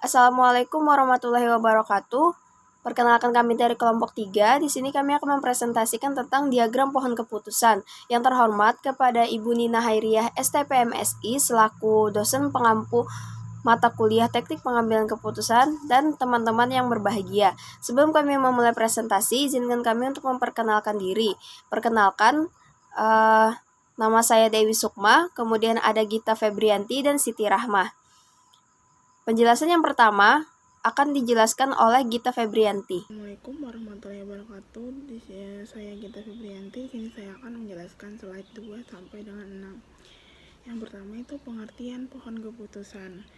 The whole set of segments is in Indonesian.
Assalamualaikum warahmatullahi wabarakatuh. Perkenalkan kami dari kelompok 3. Di sini kami akan mempresentasikan tentang diagram pohon keputusan. Yang terhormat kepada Ibu Nina Hairiah STPMSI selaku dosen pengampu mata kuliah teknik pengambilan keputusan dan teman-teman yang berbahagia. Sebelum kami memulai presentasi, izinkan kami untuk memperkenalkan diri. Perkenalkan, nama saya Dewi Sukma, kemudian ada Gita Febrianti dan Siti Rahmah. Penjelasan yang pertama akan dijelaskan oleh Gita Febrianti. Assalamualaikum warahmatullahi wabarakatuh. Di sini saya Gita Febrianti. Di sini saya akan menjelaskan slide 2 sampai dengan 6. Yang pertama itu pengertian pohon keputusan.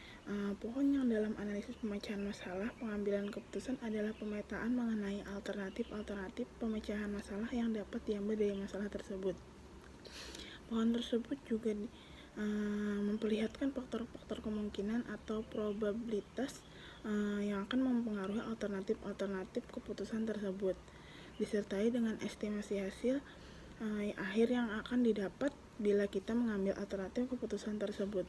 Pohon yang dalam analisis pemecahan masalah pengambilan keputusan adalah pemetaan mengenai alternatif pemecahan masalah yang dapat diambil dari masalah tersebut. Pohon tersebut juga memperlihatkan faktor-faktor kemungkinan atau probabilitas yang akan mempengaruhi alternatif keputusan tersebut, disertai dengan estimasi hasil akhir yang akan didapat bila kita mengambil alternatif keputusan tersebut.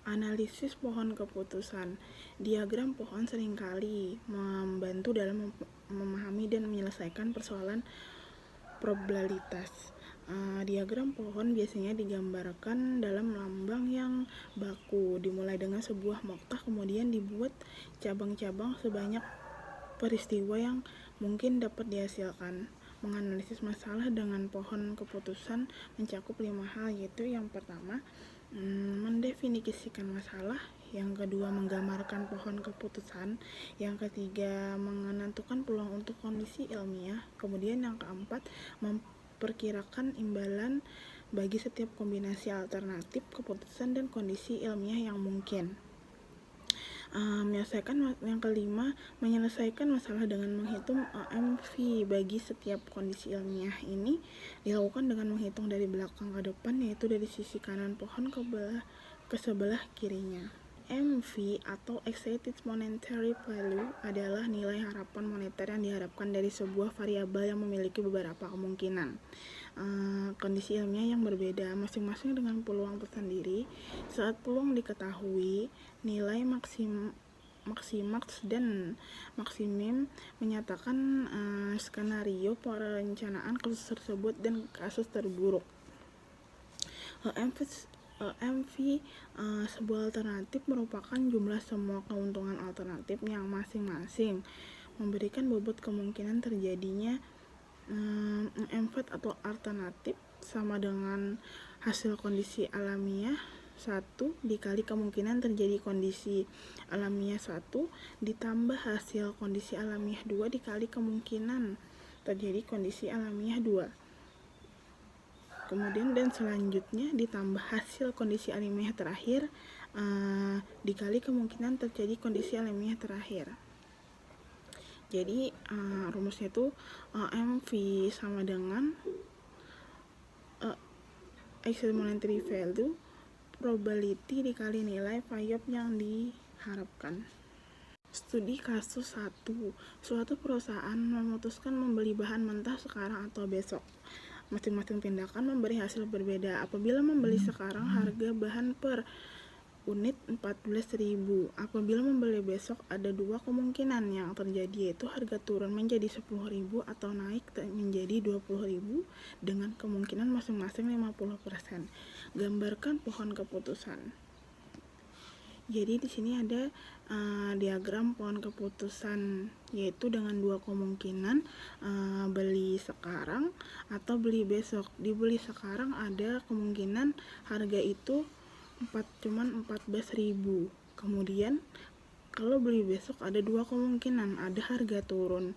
Analisis pohon keputusan. Diagram pohon seringkali membantu dalam memahami dan menyelesaikan persoalan probabilitas. Diagram pohon biasanya digambarkan dalam lambang yang baku, dimulai dengan sebuah noktah, kemudian dibuat cabang-cabang sebanyak peristiwa yang mungkin dapat dihasilkan. Menganalisis masalah dengan pohon keputusan mencakup 5 hal, yaitu yang pertama, mendefinisikan masalah, yang kedua menggambarkan pohon keputusan, yang ketiga menentukan peluang untuk kondisi ilmiah, kemudian yang keempat memperkirakan imbalan bagi setiap kombinasi alternatif keputusan dan kondisi ilmiah yang mungkin. Yang kelima, menyelesaikan masalah dengan menghitung OMV bagi setiap kondisi ilmiah. Ini dilakukan dengan menghitung dari belakang ke depan, yaitu dari sisi kanan pohon ke sebelah kirinya. MV atau Expected Monetary Value adalah nilai harapan moneter yang diharapkan dari sebuah variabel yang memiliki beberapa kemungkinan kondisi ilmiah yang berbeda, masing-masing dengan peluang tersendiri. Saat peluang diketahui, nilai maksimaks dan maksimum menyatakan skenario perencanaan kasus tersebut dan kasus terburuk. OMV sebuah alternatif merupakan jumlah semua keuntungan alternatif yang masing-masing memberikan bobot kemungkinan terjadinya OMV atau alternatif sama dengan hasil kondisi alamiah 1 dikali kemungkinan terjadi kondisi alamiah 1 ditambah hasil kondisi alamiah 2 dikali kemungkinan terjadi kondisi alamiah 2. Kemudian dan selanjutnya ditambah hasil kondisi alamiah terakhir dikali kemungkinan terjadi kondisi alamiah terakhir. Jadi rumusnya itu MV sama dengan Expected Monetary Value probability dikali nilai payop yang diharapkan. Studi kasus 1. Suatu perusahaan memutuskan membeli bahan mentah sekarang atau besok. Masing-masing tindakan memberi hasil berbeda. Apabila membeli sekarang, harga bahan per unit 14.000. Apabila membeli besok, ada dua kemungkinan yang terjadi, yaitu harga turun menjadi 10.000 atau naik menjadi 20.000 dengan kemungkinan masing-masing 50%. Gambarkan pohon keputusan. Jadi di sini ada diagram pohon keputusan, yaitu dengan dua kemungkinan, beli sekarang atau beli besok. Dibeli sekarang ada kemungkinan harga itu cuman 14.000. Kemudian kalau beli besok ada dua kemungkinan, ada harga turun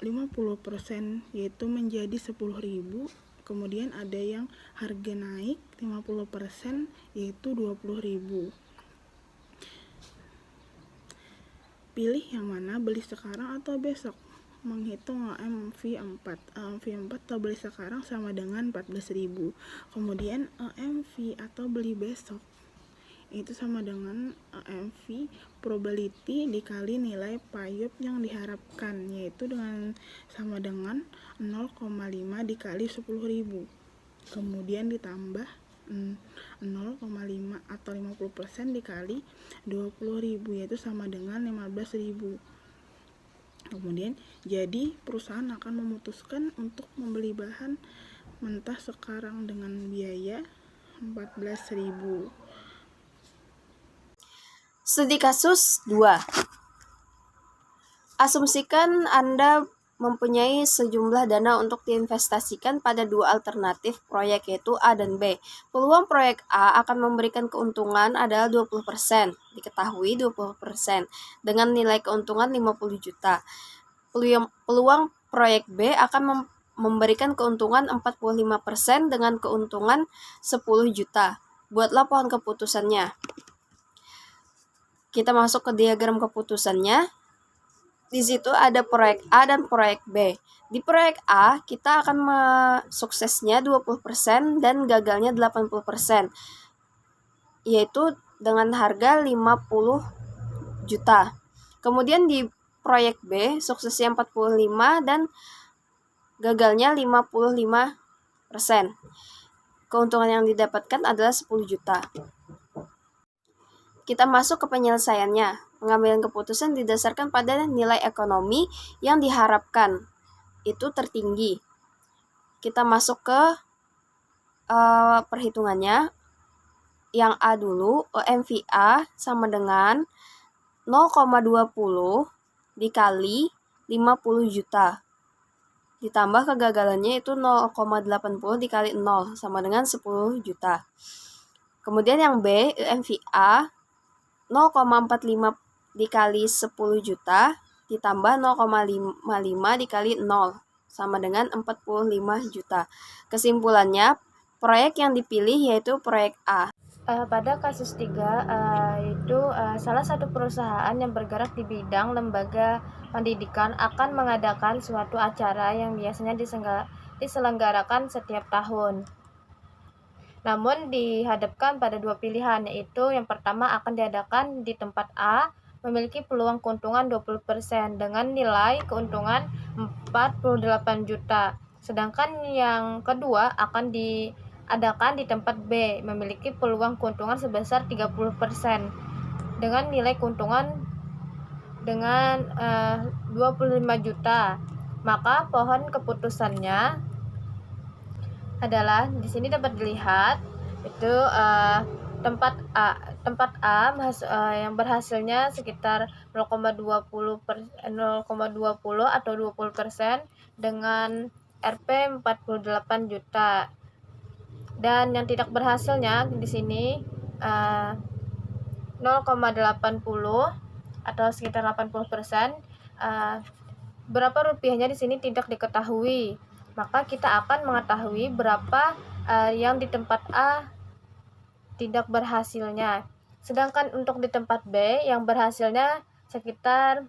50% yaitu menjadi 10.000. Kemudian ada yang harga naik 50% yaitu 20.000. Pilih yang mana, beli sekarang atau besok. Menghitung OMV4 atau beli sekarang sama dengan 14.000. Kemudian OMV atau beli besok itu sama dengan OMV probability dikali nilai payop yang diharapkan, yaitu sama dengan 0,5 dikali 10.000. Kemudian ditambah 0,5 atau 50% dikali 20.000, yaitu sama dengan 15.000. Kemudian jadi perusahaan akan memutuskan untuk membeli bahan mentah sekarang dengan biaya 14.000. Studi kasus 2. Asumsikan Anda mempunyai sejumlah dana untuk diinvestasikan pada dua alternatif proyek, yaitu A dan B. Peluang proyek A akan memberikan keuntungan adalah 20%, diketahui 20%, dengan nilai keuntungan 50 juta. Peluang proyek B akan memberikan keuntungan 45% dengan keuntungan 10 juta. Buatlah pohon keputusannya. Kita masuk ke diagram keputusannya. Di situ ada proyek A dan proyek B. Di proyek A, kita akan suksesnya 20% dan gagalnya 80%, yaitu dengan harga 50 juta. Kemudian di proyek B, suksesnya 45 dan gagalnya 55%. Keuntungan yang didapatkan adalah 10 juta. Kita masuk ke penyelesaiannya. Pengambilan keputusan didasarkan pada nilai ekonomi yang diharapkan. Itu tertinggi. Kita masuk ke perhitungannya. Yang A dulu, EMVA sama dengan 0,20 dikali 50 juta. Ditambah kegagalannya itu 0,80 dikali 0 sama dengan 10 juta. Kemudian yang B, EMVA 0,45 dikali 10 juta ditambah 0,55 dikali 0 sama dengan 45 juta. Kesimpulannya, proyek yang dipilih yaitu proyek A. Pada kasus 3, salah satu perusahaan yang bergerak di bidang lembaga pendidikan akan mengadakan suatu acara yang biasanya diselenggarakan setiap tahun. Namun dihadapkan pada dua pilihan, yaitu yang pertama akan diadakan di tempat A, memiliki peluang keuntungan 20% dengan nilai keuntungan 48 juta. Sedangkan yang kedua akan diadakan di tempat B, memiliki peluang keuntungan sebesar 30% dengan nilai keuntungan dengan 25 juta. Maka pohon keputusannya adalah di sini dapat dilihat itu tempat A yang berhasilnya sekitar 0,20 atau 20% dengan Rp 48 juta. Dan yang tidak berhasilnya di sini 0,80 atau sekitar 80%. Berapa rupiahnya di sini tidak diketahui. Maka kita akan mengetahui berapa yang di tempat A tidak berhasilnya. Sedangkan untuk di tempat B yang berhasilnya sekitar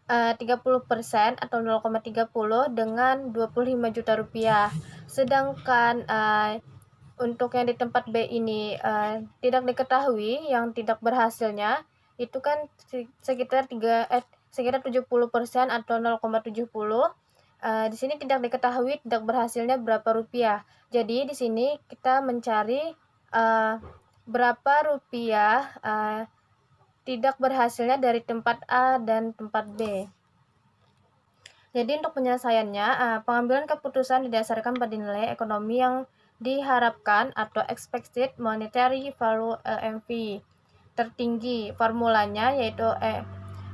30% atau 0,30 dengan 25 juta rupiah. Sedangkan untuk yang di tempat B ini tidak diketahui yang tidak berhasilnya itu kan sekitar 70% atau 0,70. Di sini tidak diketahui tidak berhasilnya berapa rupiah. Jadi di sini kita mencari berapa rupiah tidak berhasilnya dari tempat A dan tempat B. Jadi untuk penyelesaiannya, pengambilan keputusan didasarkan pada nilai ekonomi yang diharapkan atau expected monetary value EMV tertinggi. Formulanya yaitu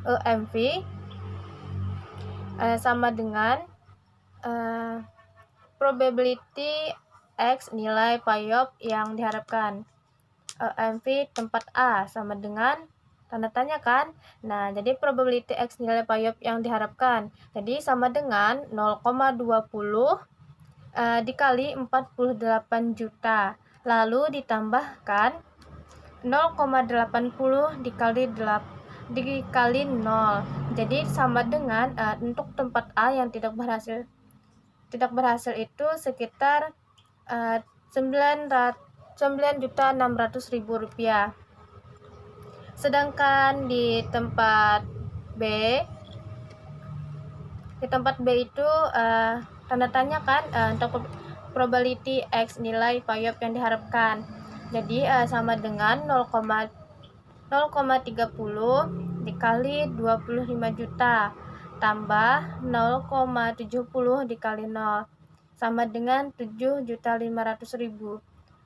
EMV sama dengan probability X nilai payop yang diharapkan. EMV tempat A sama dengan tanda tanya kan. Nah, jadi probability X nilai payop yang diharapkan. Jadi sama dengan 0,20 dikali 48 juta. Lalu ditambahkan 0,80 dikali 0. Jadi sama dengan untuk tempat A yang tidak berhasil itu sekitar 9.600.000 rupiah. Sedangkan di tempat B itu tanda tanya kan untuk probability X nilai PAYOP yang diharapkan. Jadi sama dengan 0,30 dikali 25 juta tambah 0,70 dikali 0 sama dengan 7.500.000.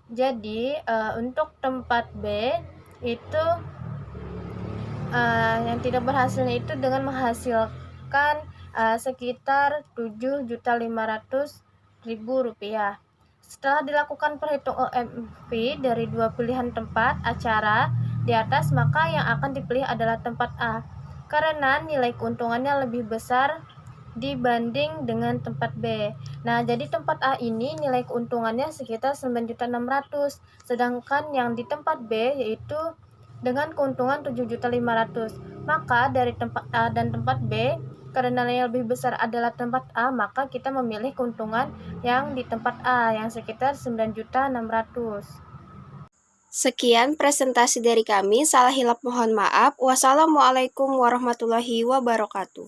Jadi untuk tempat B itu yang tidak berhasilnya itu dengan menghasilkan sekitar 7.500.000 rupiah. Setelah dilakukan perhitungan OMV dari dua pilihan tempat acara di atas, maka yang akan dipilih adalah tempat A karena nilai keuntungannya lebih besar dibanding dengan tempat B. Nah, jadi tempat A ini nilai keuntungannya sekitar 9.600.000, sedangkan yang di tempat B yaitu dengan keuntungan 7.500.000. Maka dari tempat A dan tempat B, karena nilai yang lebih besar adalah tempat A, maka kita memilih keuntungan yang di tempat A yang sekitar 9.600.000. Sekian presentasi dari kami. Salah hilap mohon maaf. Wassalamualaikum warahmatullahi wabarakatuh.